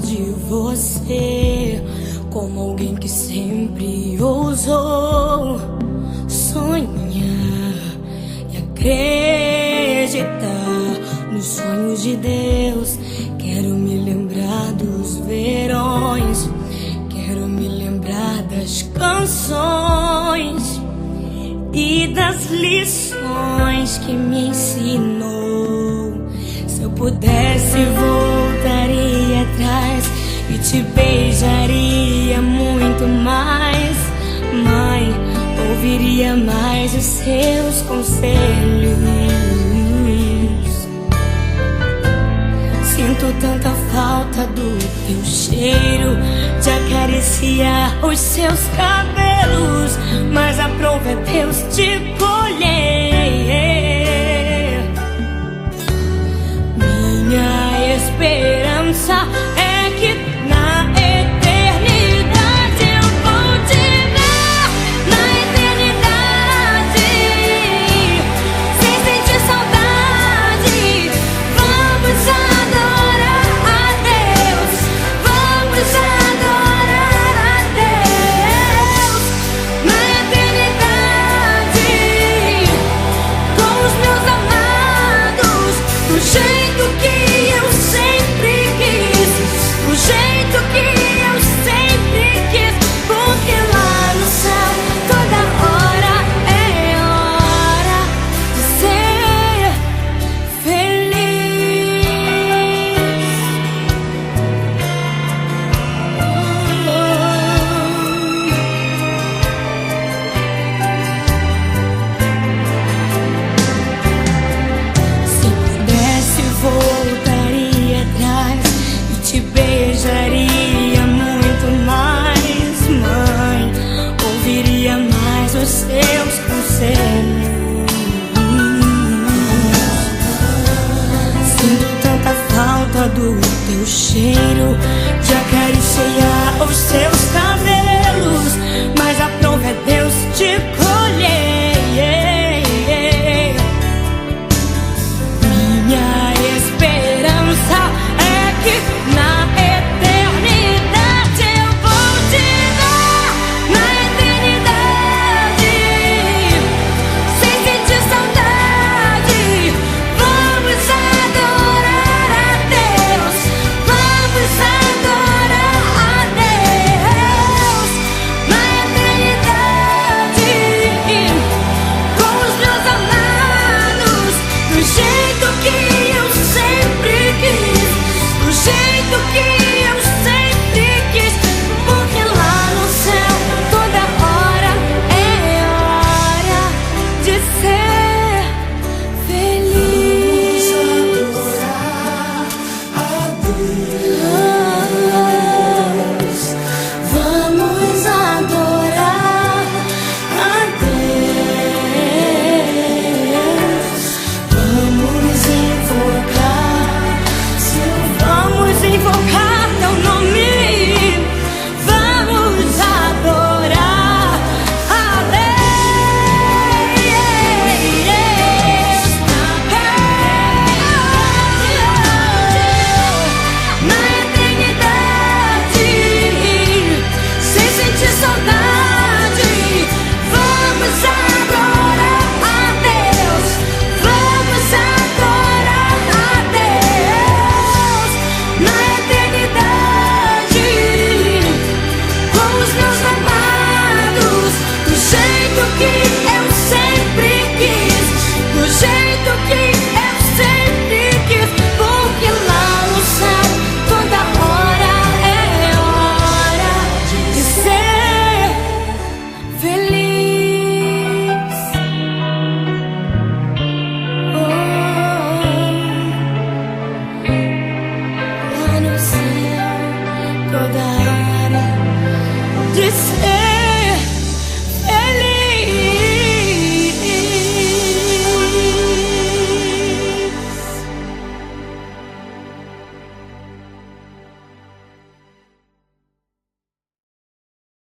de você como alguém que sempre ousou sonhar e acreditar nos sonhos de Deus. Quero me lembrar dos verões, quero me lembrar das canções e das lições que me ensinou. Se eu pudesse, voltaria atrás e te beijaria muito mais. Mãe, ouviria mais os seus conselhos. Sinto tanta falta do teu cheiro, de acariciar os seus cabelos, mas aprove a Deus te colher. Minha esperança é que na eternidade eu vou te ver, na eternidade, sem sentir saudade. Vamos adorar a Deus, vamos adorar a Deus, na eternidade, com os meus amados, do jeito que eu sempre quis, do jeito que eu sempre quis, porque lá no céu toda hora é hora de ser feliz. Se pudesse, voltaria atrás e te beijaria muito mais. Mãe, ouviria mais os seus conselhos. Sinto tanta falta do teu cheiro, de acariciar os seus cabelos, mas aprove a Deus te colher. Minha esperança é que na eternidade eu vou te ver, na eternidade, sem sentir saudade. Vamos adorar a Deus, vamos adorar a Deus, na eternidade, com os meus amados, do jeito que eu sempre quis, do jeito que